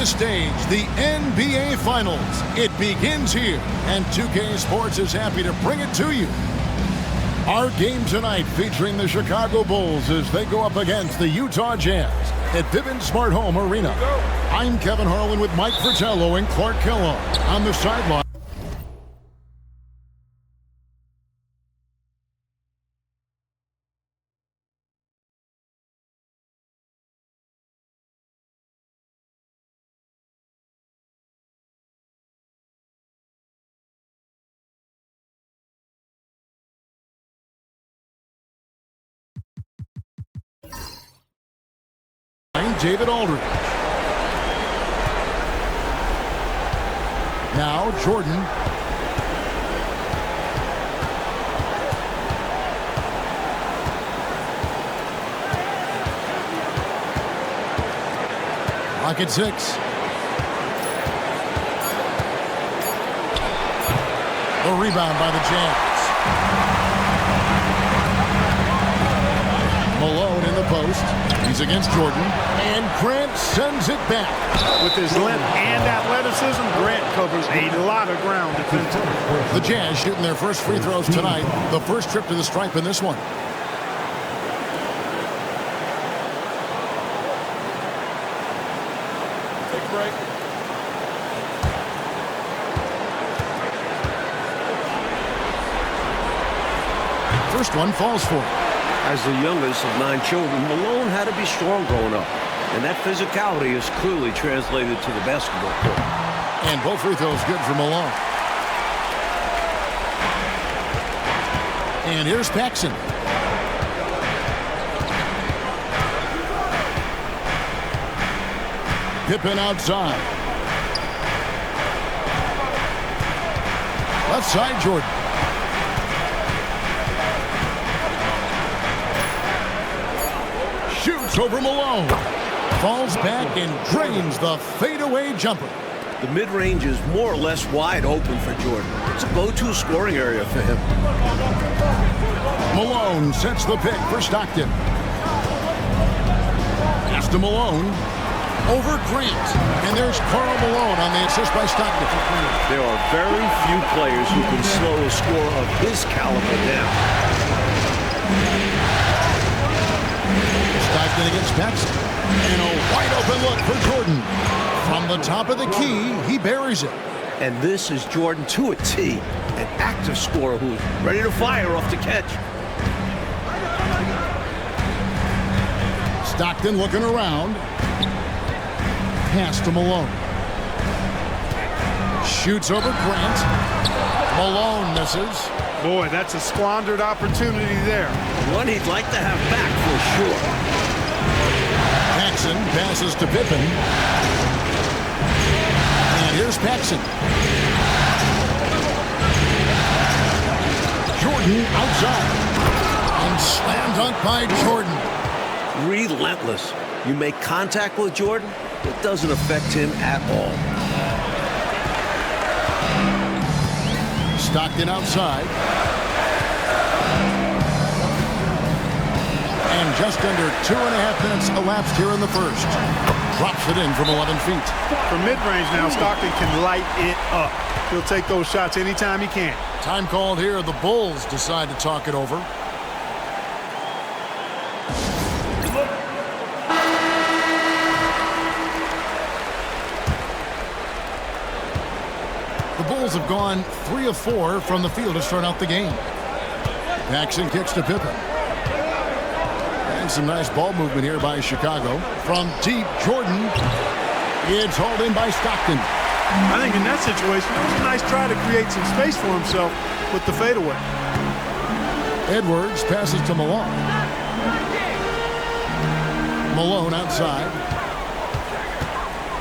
the stage, the NBA Finals. It begins here, and 2K Sports is happy to bring it to you. Our game tonight featuring the Chicago Bulls as they go up against the Utah Jazz at Vivint Smart Home Arena. I'm Kevin Harlan with Mike Fratello and Clark Kellogg on the sideline. David Aldridge. Now Jordan. Lock at 6. The rebound by the Jazz. Malone in the post. He's against Jordan, and Grant sends it back. With his length and athleticism, Grant covers a lot of ground defensively. The Jazz shooting their first free throws tonight. The first trip to the stripe in this one. Take a break. First one falls for it. As the youngest of 9 children, Malone had to be strong growing up, and that physicality is clearly translated to the basketball court. And both free throws good for Malone. And here's Paxson. Pippen outside. Left side, Jordan. Shoots over Malone. Falls back and drains the fadeaway jumper. The mid-range is more or less wide open for Jordan. It's a go-to scoring area for him. Malone sets the pick for Stockton. Pass to Malone. Over Grant. And there's Karl Malone on the assist by Stockton. There are very few players who can slow a score of his caliber down. Stockton against Paxson. And a wide open look for Jordan. From the top of the key, he buries it. And this is Jordan to a T, an active scorer who's ready to fire off the catch. Stockton looking around. Pass to Malone. Shoots over Grant. Malone misses. Boy, that's a squandered opportunity there. One he'd like to have back for sure. Paxson passes to Pippen. And here's Paxson. Jordan outside. And slam dunk by Jordan. Relentless. You make contact with Jordan, it doesn't affect him at all. Stockton outside. And just under 2.5 minutes elapsed here in the first. Drops it in from 11 feet. From mid-range now, Stockton can light it up. He'll take those shots anytime he can. Time called here. The Bulls decide to talk it over. The Bulls have gone 3 of 4 from the field to start out the game. Paxson kicks to Pippen. And some nice ball movement here by Chicago. From deep, Jordan. It's hauled in by Stockton. I think in that situation, it was a nice try to create some space for himself with the fadeaway. Edwards passes to Malone. Malone outside.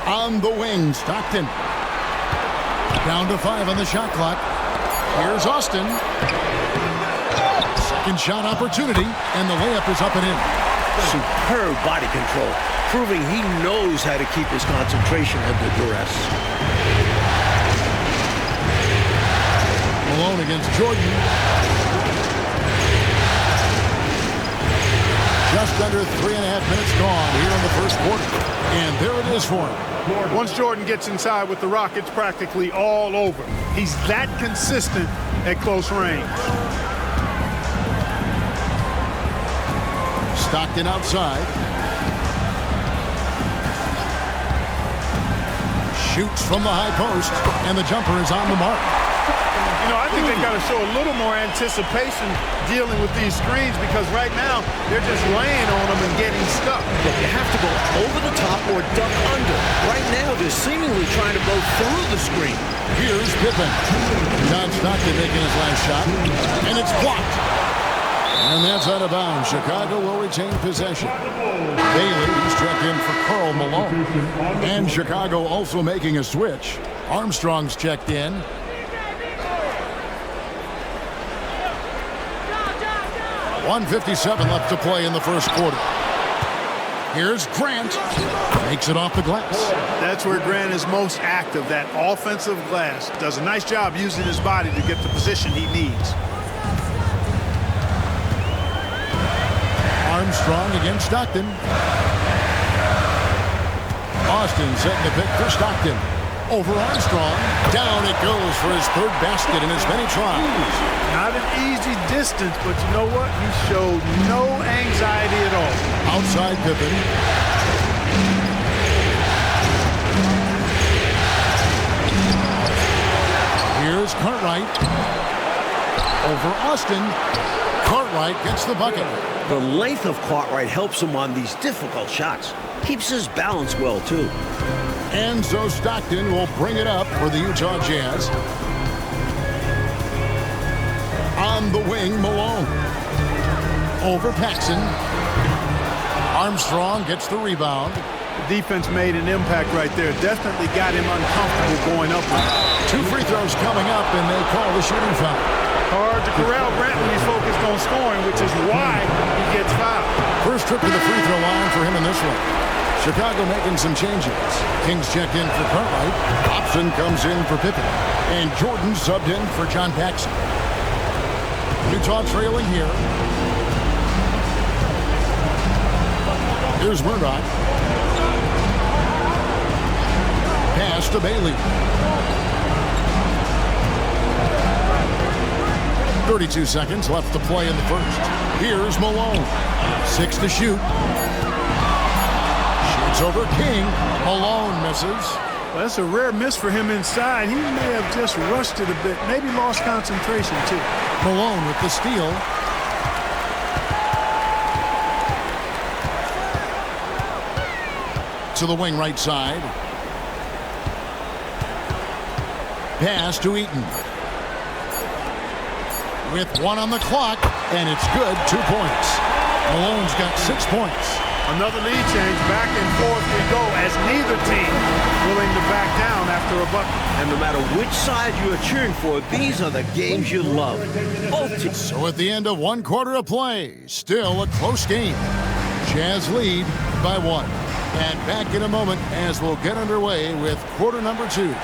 On the wing, Stockton. Down to 5 on the shot clock. Here's Austin. Second shot opportunity, and the layup is up and in. Superb body control, proving he knows how to keep his concentration under duress. Malone against Jordan. Just under 3.5 minutes gone here in the first quarter. And there it is for him. Once Jordan gets inside with the rock, it's practically all over. He's that consistent at close range. Stockton outside. Shoots from the high post, and the jumper is on the mark. You know, I think they've got to show a little more anticipation dealing with these screens because right now they're just laying on them and getting stuck. But you have to go over the top or duck under. Right now, they're seemingly trying to go through the screen. Here's Pippen. John Stockton making his last shot, and it's blocked. And that's out of bounds. Chicago will retain possession. Bailey's checked in for Karl Malone. And Chicago also making a switch. Armstrong's checked in. .157 left to play in the first quarter. Here's Grant. Makes it off the glass. That's where Grant is most active, that offensive glass. Does a nice job using his body to get the position he needs. Armstrong against Stockton. Austin setting the pick for Stockton. Over Armstrong. Down it goes for his third basket in as many tries. Not an easy distance, but you know what? He showed no anxiety at all. Outside Pippen. Here's Cartwright. Over Austin. Cartwright gets the bucket. The length of Cartwright helps him on these difficult shots. Keeps his balance well, too. And so Stockton will bring it up for the Utah Jazz. On the wing, Malone. Over Paxson. Armstrong gets the rebound. The defense made an impact right there. Definitely got him uncomfortable going up with it. 2 free throws coming up, and they call the shooting foul. Hard to corral Grant when he's focused on scoring, which is why he gets fouled. First trip to the free throw line for him in this one. Chicago making some changes. Kings check in for Cartwright. Hobson comes in for Pippen. And Jordan subbed in for John Paxson. Utah trailing here. Here's Murdoch. Pass to Bailey. 32 seconds left to play in the first. Here's Malone. 6 to shoot. Shoots over King. Malone misses. Well, that's a rare miss for him inside. He may have just rushed it a bit. Maybe lost concentration, too. Malone with the steal. To the wing right side. Pass to Eaton. With 1 on the clock, and it's good. 2 points. Malone's got 6 points. Another lead change. Back and forth we go as neither team willing to back down after a bucket. And no matter which side you are cheering for, these are the games you love. Both teams. So at the end of 1 quarter of play, still a close game. Jazz lead by 1. And back in a moment as we'll get underway with quarter number 2.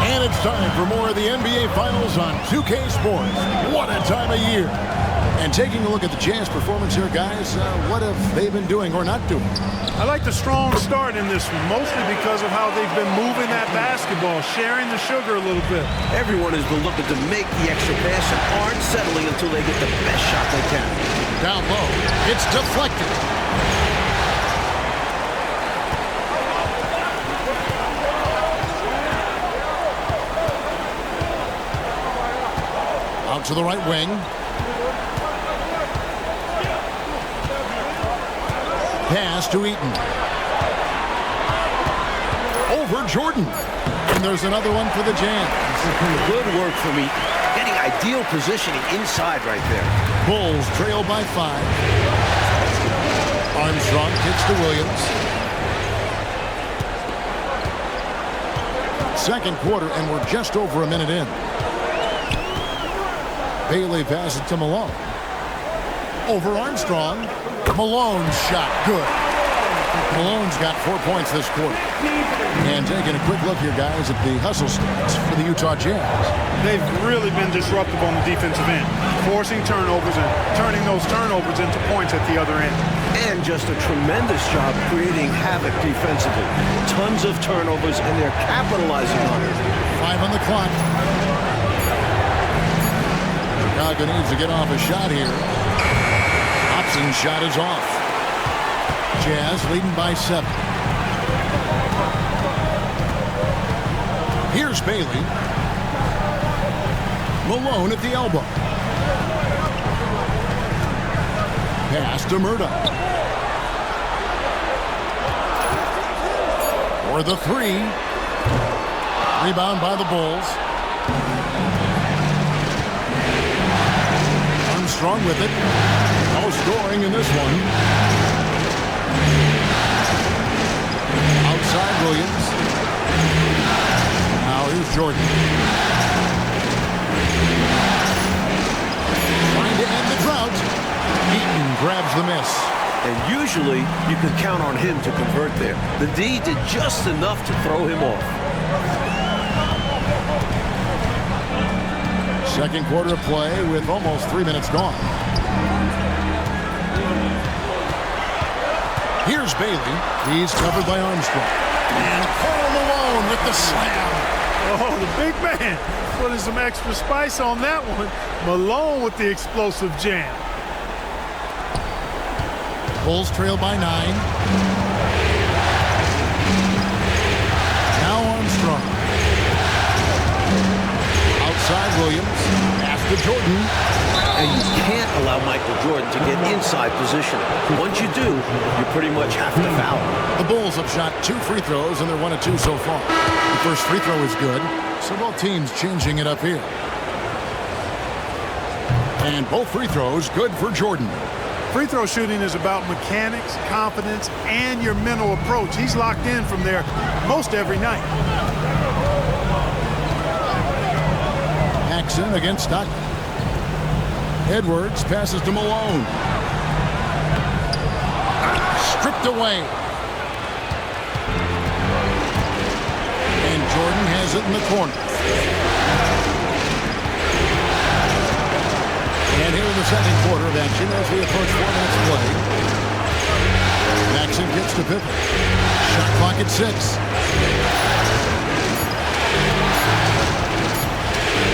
And it's time for more of the NBA Finals on 2K Sports. What a time of year. And taking a look at the Jazz performance here, guys, what have they been doing or not doing? I like the strong start in this one, mostly because of how they've been moving that basketball, sharing the sugar a little bit. Everyone has been looking to make the extra pass and aren't settling until they get the best shot they can. Down low. It's deflected. Out to the right wing. Pass to Eaton. Over Jordan. And there's another one for the Jazz. Good work from Eaton. Getting ideal positioning inside right there. Bulls trail by 5. Armstrong kicks to Williams. Second quarter, and we're just over a minute in. Bailey passes to Malone. Over Armstrong. Malone's shot, good. Malone's got 4 points this quarter. And taking a quick look here, guys, at the hustle stats for the Utah Jazz. They've really been disruptive on the defensive end, forcing turnovers and turning those turnovers into points at the other end. And just a tremendous job creating havoc defensively. Tons of turnovers, and they're capitalizing on it. 5 on the clock. Chicago needs to get off a shot here. Hobson's shot is off. Jazz leading by 7. Here's Bailey. Malone at the elbow. Pass to Murdoch. For the 3. Rebound by the Bulls. Armstrong with it. No scoring in this one. Outside Williams. Now here's Jordan. Trying to end the drought. Eaton grabs the miss. And usually you can count on him to convert there. The D did just enough to throw him off. Second quarter of play with almost 3 minutes gone. Here's Bailey. He's covered by Armstrong. And Karl Malone with the slam. Oh, the big man putting some extra spice on that one. Malone with the explosive jam. Bulls trail by 9. Now Armstrong. Outside Williams. Pass to Jordan. And you can't allow Michael Jordan to get inside position. Once you do, you pretty much have to foul. The Bulls have shot 2 free throws, and they're 1 of 2 so far. The first free throw is good, so both teams changing it up here. And both free throws good for Jordan. Free throw shooting is about mechanics, confidence, and your mental approach. He's locked in from there most every night. Jackson against Stockton. Edwards passes to Malone. Stripped away. And Jordan has it in the corner. And here in the second quarter of action as we approach 4 minutes play. Jackson gets to Pippen. Shot clock at 6.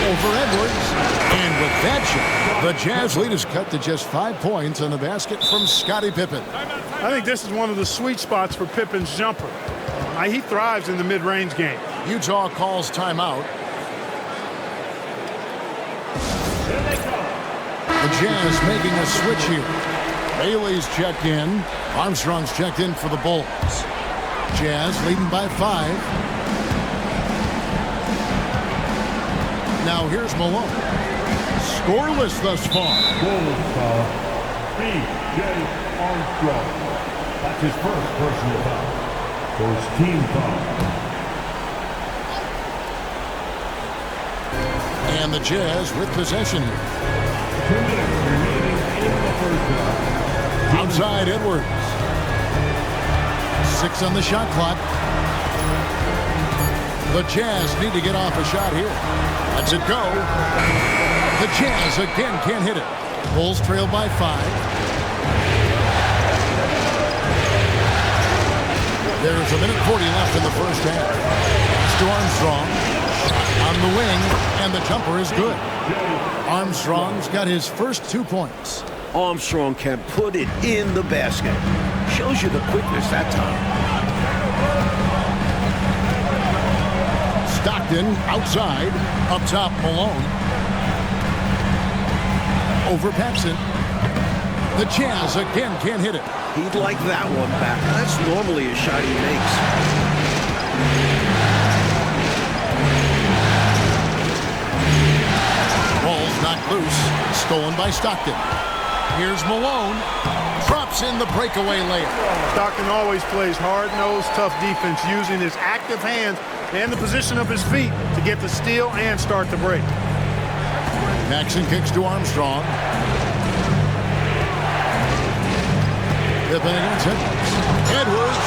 Over Edwards. And with that shot, the Jazz lead is cut to just 5 points on the basket from Scottie Pippen. I think this is one of the sweet spots for Pippen's jumper. He thrives in the mid-range game. Utah calls timeout. The Jazz making a switch here. Bailey's checked in. Armstrong's checked in for the Bulls. Jazz leading by 5. Now here's Malone. Scoreless thus far. B.J. Armstrong. That's his first personal foul. First team foul. And the Jazz with possession here. 2 minutes remaining in the first half. Outside Edwards. 6 on the shot clock. The Jazz need to get off a shot here. Lets it go. The Jazz again can't hit it. Bulls trail by 5. There's 1:40 left in the first half. It's to Armstrong. On the wing, and the jumper is good. Armstrong's got his first 2 points. Armstrong can put it in the basket. Shows you the quickness that time. Stockton outside. Up top, Malone. Over Paxson. The Jazz again can't hit it. He'd like that one back. That's normally a shot he makes. Ball's knocked loose. Stolen by Stockton. Here's Malone. Drops in the breakaway layup. Stockton always plays hard-nosed, tough defense, using his active hands and the position of his feet to get the steal and start the break. Jackson kicks to Armstrong. Pippen against Edwards. Edwards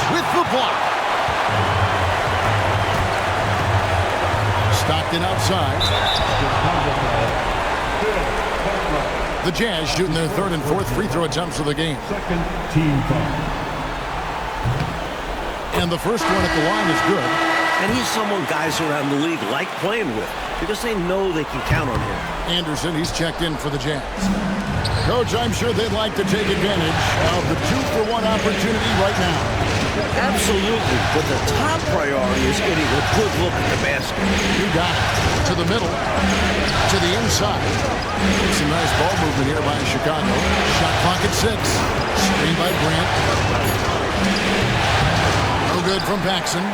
Stockton outside. The Jazz shooting their third and fourth free throw attempts of the game. Second team foul. And the first one at the line is good. And he's someone guys around the league like playing with because they know they can count on him. Anderson, he's checked in for the Jazz. Coach, I'm sure they'd like to take advantage of the 2-for-1 opportunity right now. Absolutely, but the top priority is getting a good look at the basket. You got it. To the middle. To the inside. Some nice ball movement here by Chicago. Shot clock at 6. Screen by Grant. No good from Paxson.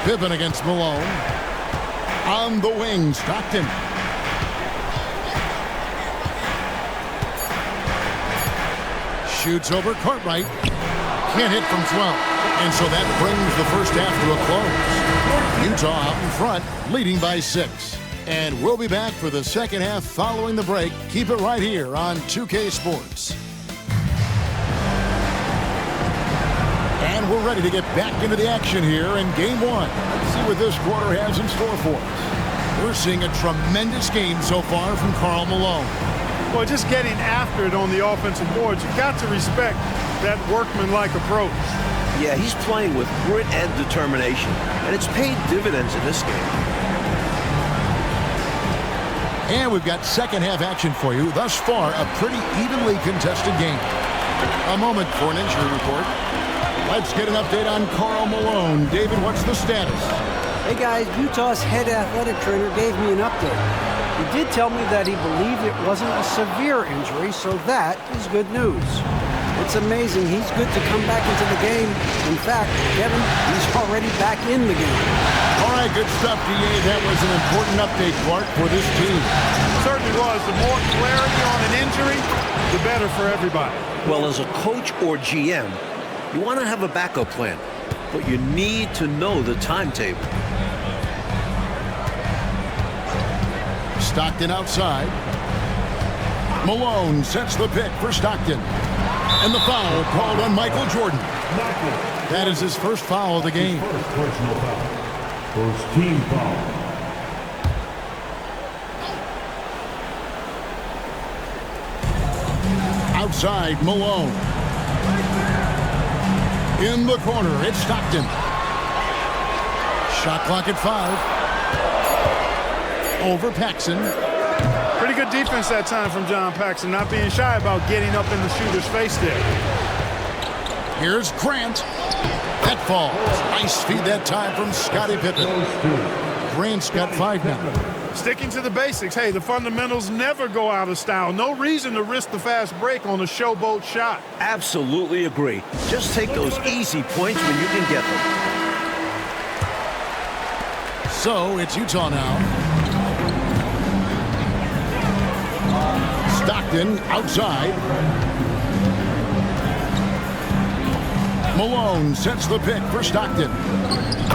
Pippen against Malone. On the wing, Stockton. Shoots over Cartwright. Can't hit from 12. And so that brings the first half to a close. Utah out in front, leading by 6. And we'll be back for the second half following the break. Keep it right here on 2K Sports. And we're ready to get back into the action here in Game 1. Let's see what this quarter has in store for us. We're seeing a tremendous game so far from Karl Malone. Well, just getting after it on the offensive boards, you've got to respect that workman-like approach. Yeah, he's playing with grit and determination, and it's paid dividends in this game. And we've got second half action for you. Thus far, a pretty evenly contested game. A moment for an injury report. Let's get an update on Karl Malone. David, what's the status? Hey guys, Utah's head athletic trainer gave me an update. He did tell me that he believed it wasn't a severe injury, so that is good news. It's amazing he's good to come back into the game. In fact, Kevin, he's already back in the game. All right, good stuff, DA. That was an important update, Clark, for this team. Certainly was. The more clarity on an injury, the better for everybody. Well, as a coach or GM, you want to have a backup plan, but you need to know the timetable. Stockton outside. Malone sets the pick for Stockton. And the foul called on Michael Jordan. That is his first foul of the game. First personal foul. First team foul. Outside, Malone. In the corner, it's Stockton. Shot clock at 5. Over Paxson. Pretty good defense that time from John Paxson, not being shy about getting up in the shooter's face there. Here's Grant. That falls. Nice feed that time from Scottie Pippen. Grant's got 5 now. Sticking to the basics. Hey, the fundamentals never go out of style. No reason to risk the fast break on a showboat shot. Absolutely agree. Just take those easy points when you can get them. So it's Utah now. Stockton outside. Malone sets the pick for Stockton.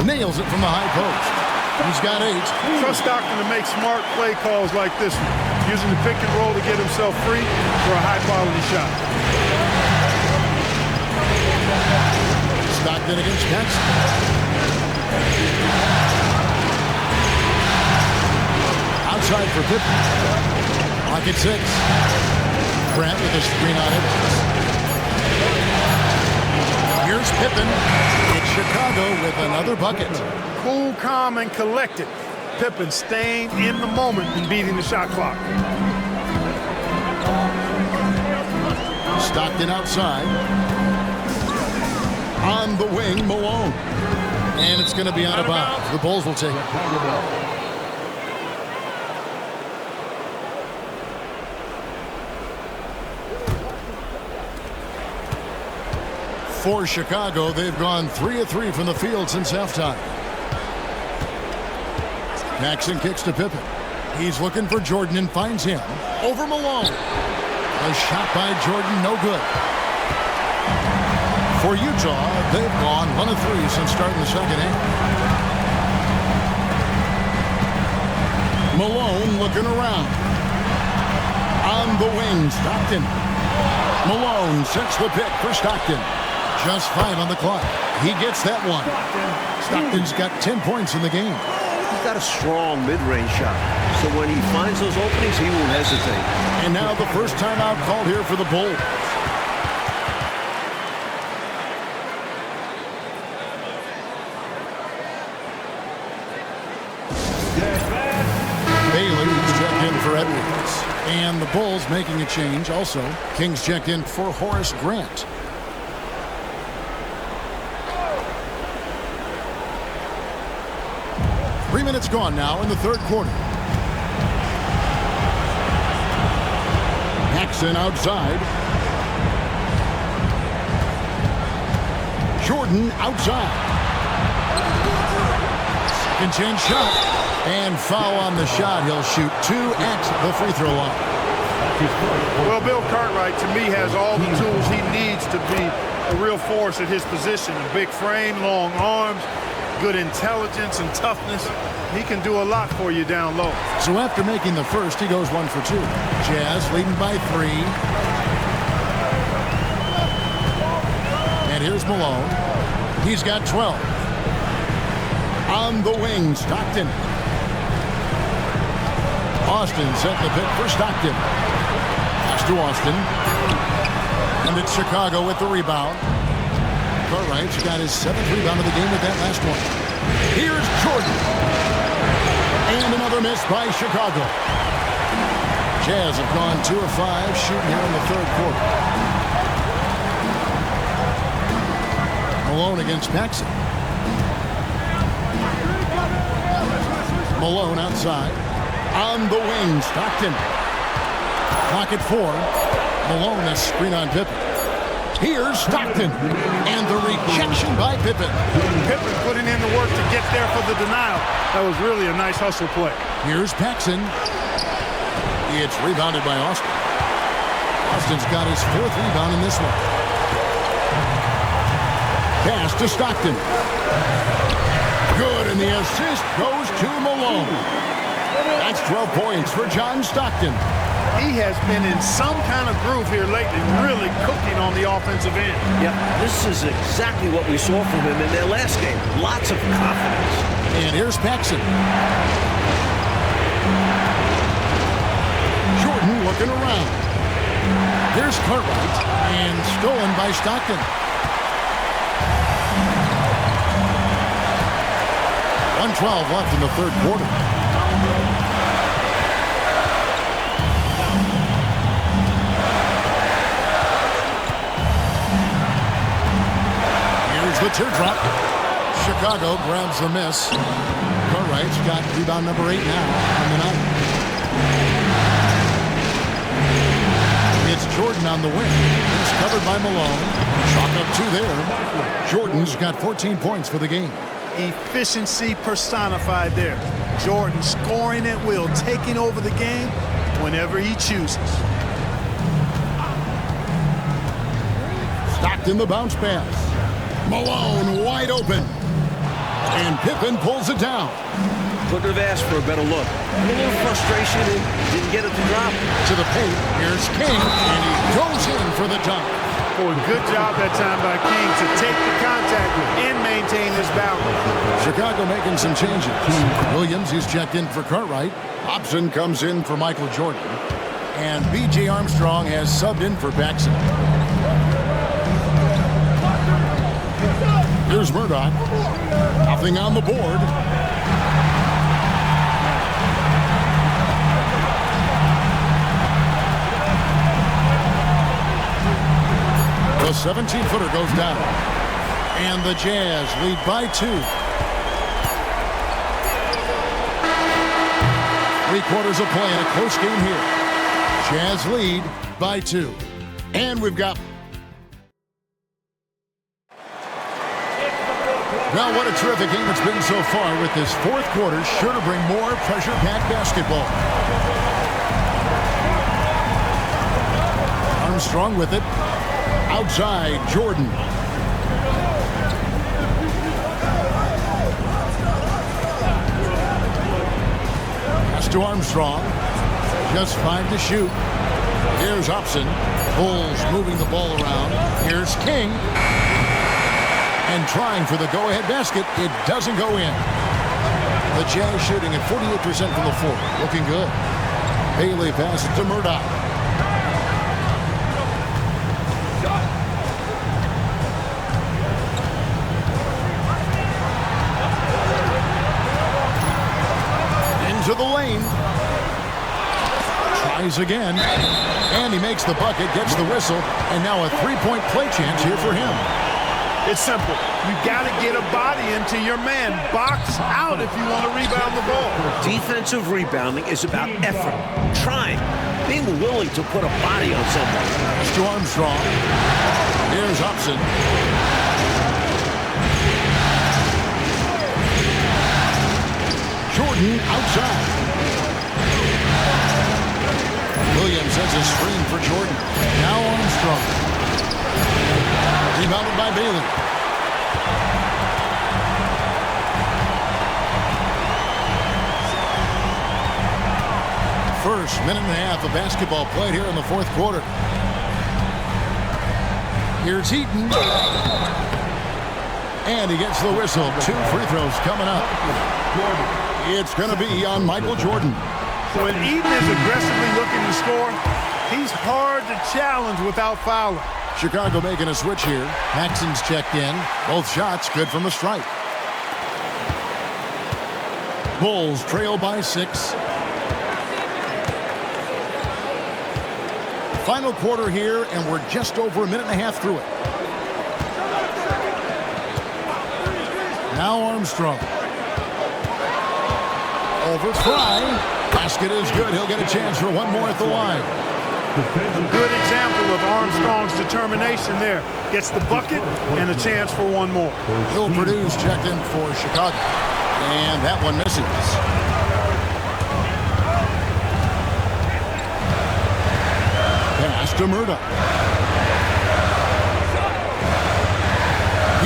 Nails it from the high post. He's got 8. Trust Stockton to make smart play calls like this one, using the pick and roll to get himself free for a high-quality shot. Stockton against Paxson. Outside for Pippen. Clock at 6. Grant with a screen on it. Here's Pippen. It's Chicago with another bucket. Cool, calm, and collected. Pippen staying in the moment and beating the shot clock. Stockton outside. On the wing, Malone. And it's going to be out of bounds. The Bulls will take it. For Chicago, they've gone 3 of 3 from the field since halftime. Paxson kicks to Pippen. He's looking for Jordan and finds him. Over Malone. A shot by Jordan, no good. For Utah, they've gone 1 of 3 since starting the second half. Malone looking around. On the wing, Stockton. Malone sets the pick for Stockton. Just 5 on the clock. He gets that one. Stockton's got 10 points in the game. He's got a strong mid-range shot. So when he finds those openings, he won't hesitate. And now the first timeout called here for the Bulls. Bailey's checked in for Edwards. And the Bulls making a change also. Kings checked in for Horace Grant. Three minutes gone now in the third quarter. Paxson outside. Jordan outside. Second chance shot. And foul on the shot. He'll shoot 2 at the free throw line. Well, Bill Cartwright, to me, has all the tools he needs to be a real force at his position. A big frame, long arms, good intelligence and toughness. He can do a lot for you down low. So after making the first, he goes 1 for 2. Jazz leading by 3. And here's Malone. He's got 12. On the wing, Stockton. Austin set the pick for Stockton. Pass to Austin. And it's Chicago with the rebound. Cartwright's got his 7th rebound of the game with that last one. Here's Jordan. And another miss by Chicago. Jazz have gone 2 of 5 shooting here in the third quarter. Malone against Paxson. Malone outside. On the wing, Stockton. Clock at 4. Malone, a screen on Pippen. Here's Stockton. And the rejection by Pippen. Pippen putting in the work to get there for the denial. That was really a nice hustle play. Here's Paxson. It's rebounded by Austin. Austin's got his 4th rebound in this one. Pass to Stockton. Good, and the assist goes to Malone. That's 12 points for John Stockton. He has been in some kind of groove here lately, really cooking on the offensive end. Yep, this is exactly what we saw from him in their last game. Lots of confidence. And here's Paxson. Jordan looking around. Here's Cartwright, and stolen by Stockton. 1:12 left in the third quarter. Here's the teardrop. Chicago grabs the miss. Cartwright's got rebound number 8 now on the night. It's Jordan on the wing. He's covered by Malone. Chalk up 2 there. Jordan's got 14 points for the game. Efficiency personified there. Jordan scoring at will, taking over the game whenever he chooses. Stockton the bounce pass. Malone wide open. And Pippen pulls it down. Couldn't have asked for a better look. A little frustration and didn't get it to drop. To the paint, here's King, and he goes in for the dunk. Boy, good job that time by King to take the contact and maintain his balance. Chicago making some changes. Williams, he's checked in for Cartwright. Hobson comes in for Michael Jordan. And B.J. Armstrong has subbed in for Paxson. Here's Murdoch. Nothing on the board. The 17-footer goes down. And the Jazz lead by 2. 3 quarters of play in a close game here. Jazz lead by 2. And we've got... Well, what a terrific game it's been so far, with this fourth quarter sure to bring more pressure-packed basketball. Armstrong with it. Outside, Jordan. Pass to Armstrong. Just 5 to shoot. Here's Hobson. Bulls moving the ball around. Here's King. And trying for the go-ahead basket, it doesn't go in. The Jazz shooting at 48% from the floor. Looking good. Bailey passes to Murdoch. Into the lane. Tries again. And he makes the bucket, gets the whistle, and now a three-point play chance here for him. It's simple. You got to get a body into your man. Box out if you want to rebound the ball. Defensive rebounding is about effort, trying, being willing to put a body on someone. To Armstrong. Here's Upson. Jordan outside. Williams sets a screen for Jordan. Now Armstrong. Rebounded by Bailey. First minute and a half of basketball played here in the fourth quarter. Here's Eaton. And he gets the whistle. 2 free throws coming up. It's going to be on Michael Jordan. When Eaton is aggressively looking to score, he's hard to challenge without fouling. Chicago making a switch here. Paxson's checked in. Both shots good from the stripe. Bulls trail by 6. Final quarter here, and we're just over a minute and a half through it. Now Armstrong. Over Fry. Basket is good. He'll get a chance for one more at the line. A good example of Armstrong's determination there. Gets the bucket and a chance for one more. Bill Purdue's checked in for Chicago. And that one misses. Pass to Murdoch.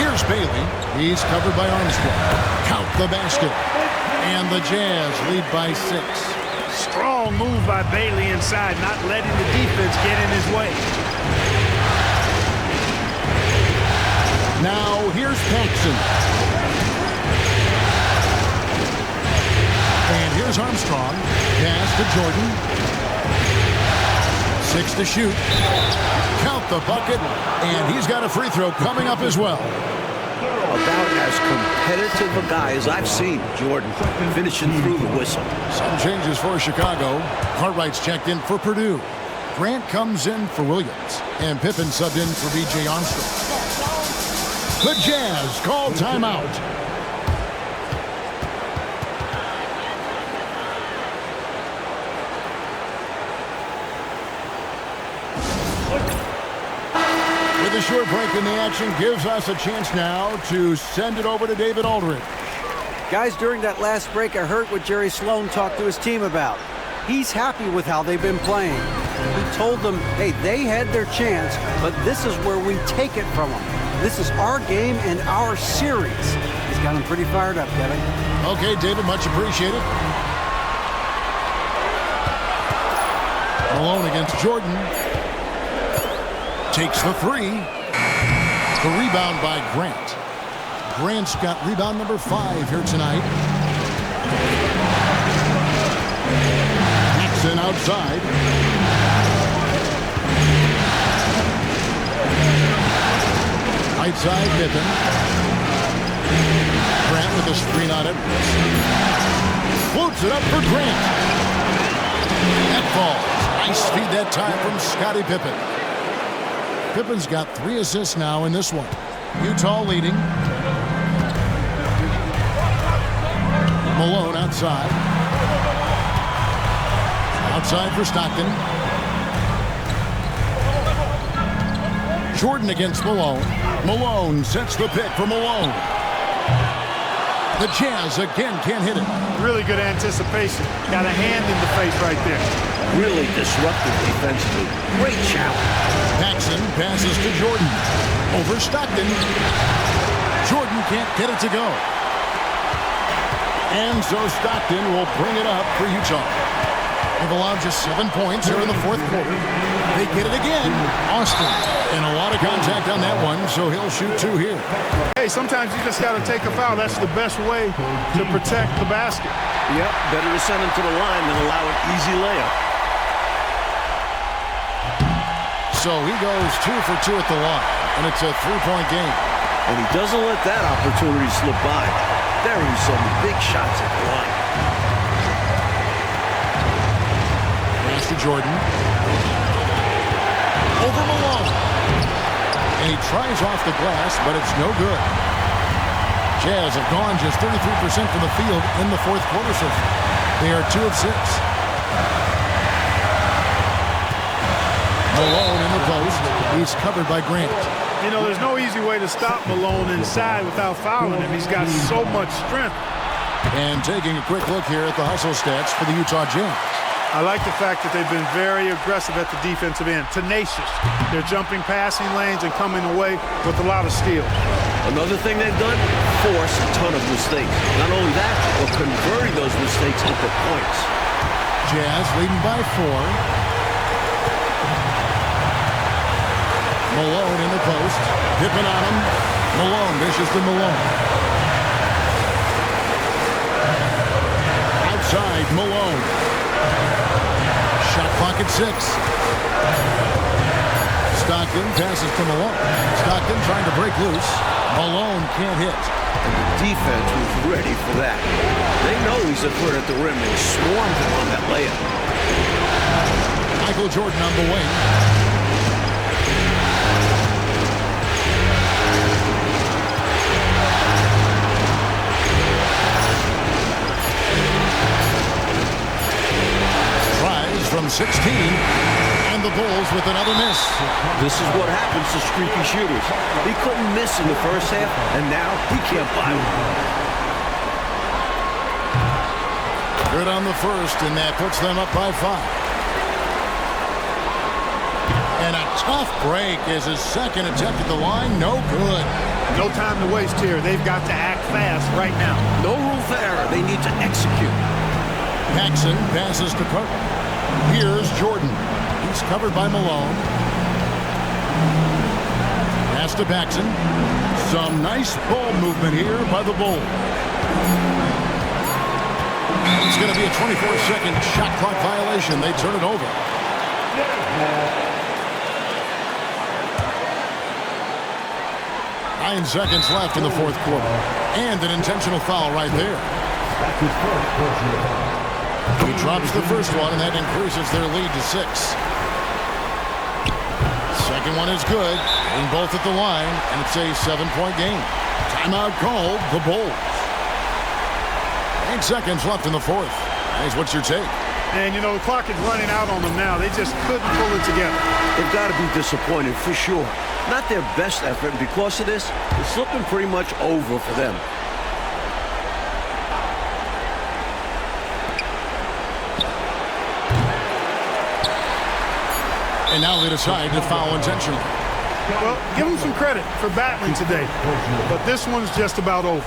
Here's Bailey. He's covered by Armstrong. Count the basket. And the Jazz lead by 6. Strong move by Bailey inside, not letting the defense get in his way. Now here's Paxson. And here's Armstrong. Pass to Jordan. 6 to shoot. Count the bucket. And he's got a free throw coming up as well. About as competitive a guy as I've seen, Jordan, finishing through the whistle. Some changes for Chicago. Cartwright's checked in for Purdue. Grant comes in for Williams. And Pippen subbed in for B.J. Armstrong. The Jazz call timeout. The short break in the action gives us a chance now to send it over to David Aldridge. Guys, during that last break, I heard what Jerry Sloan talked to his team about. He's happy with how they've been playing. He told them, hey, they had their chance, but this is where we take it from them. This is our game and our series. He's got them pretty fired up, Kevin. Okay, David, much appreciated. Malone against Jordan. Takes the 3. The rebound by Grant. Grant's got rebound number 5 here tonight. Paxson outside. Right side, Pippen. Grant with a screen on it. Floats it up for Grant. That falls. Nice feed that time from Scottie Pippen. Pippen's got 3 assists now in this one. Utah leading. Malone outside. Outside for Stockton. Jordan against Malone. Malone sets the pick for Malone. The Jazz again can't hit it. Really good anticipation. Got a hand in the face right there. Really disruptive defensively. Great challenge. Paxson passes to Jordan. Over Stockton. Jordan can't get it to go. And so Stockton will bring it up for Utah. They've allowed just 7 points here in the fourth quarter. They get it again. Austin. And a lot of contact on that one, so he'll shoot 2 here. Hey, sometimes you just got to take a foul. That's the best way to protect the basket. Yep, better to send him to the line than allow an easy layup. So he goes 2 for 2 at the line, and it's a 3-point game. And he doesn't let that opportunity slip by. Buries some big shots at the line. Pass to Jordan. Over Malone. And he tries off the glass, but it's no good. Jazz have gone just 33% from the field in the fourth quarter so far. They are 2 of 6. Malone in the post. He's covered by Grant. You know, there's no easy way to stop Malone inside without fouling him. He's got so much strength. And taking a quick look here at the hustle stats for the Utah Jazz. I like the fact that they've been very aggressive at the defensive end. Tenacious. They're jumping passing lanes and coming away with a lot of steals. Another thing they've done, force a ton of mistakes. Not only that, but converting those mistakes into points. Jazz leading by 4. Malone in the post. Pippen on him. Malone dishes to Malone. Outside, Malone. Shot clock at 6. Stockton passes to Malone. Stockton trying to break loose. Malone can't hit. And the defense was ready for that. They know he's a threat at the rim and swarmed him on that layup. Michael Jordan on the wing. From 16, and the Bulls with another miss. This is what happens to streaky shooters. He couldn't miss in the first half, and now he can't buy one. Good on the first, and that puts them up by 5. And a tough break is his second attempt at the line. No good. No time to waste here. They've got to act fast right now. No room for error. They need to execute. Paxson passes to Cook. Here's Jordan. He's covered by Malone. Pass to Paxson. Some nice ball movement here by the Bulls. It's going to be a 24-second shot clock violation. They turn it over. Nine seconds left in the fourth quarter. And an intentional foul right there. That's his first personal foul. He drops the first one, and that increases their lead to 6. Second one is good, hitting both at the line, and it's a 7-point game. Timeout called, the Bulls. 8 seconds left in the fourth. Guys, what's your take? And, you know, the clock is running out on them now. They just couldn't pull it together. They've got to be disappointed for sure. Not their best effort, and because of this, it's looking pretty much over for them. And now they decide to foul intentionally. Well, give them some credit for battling today, but this one's just about over.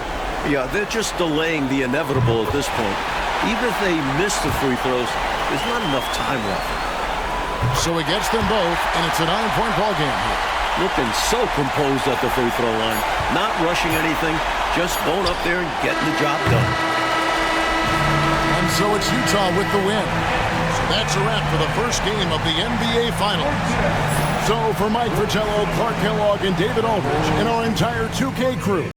Yeah, they're just delaying the inevitable at this point. Even if they miss the free throws, there's not enough time left. So he gets them both, and it's a 9-point ball game here. Looking so composed at the free throw line. Not rushing anything, just going up there and getting the job done. And so it's Utah with the win. So that's a wrap for the first game of the NBA Finals. So for Mike Fratello, Clark Kellogg, and David Aldridge, and our entire 2K crew,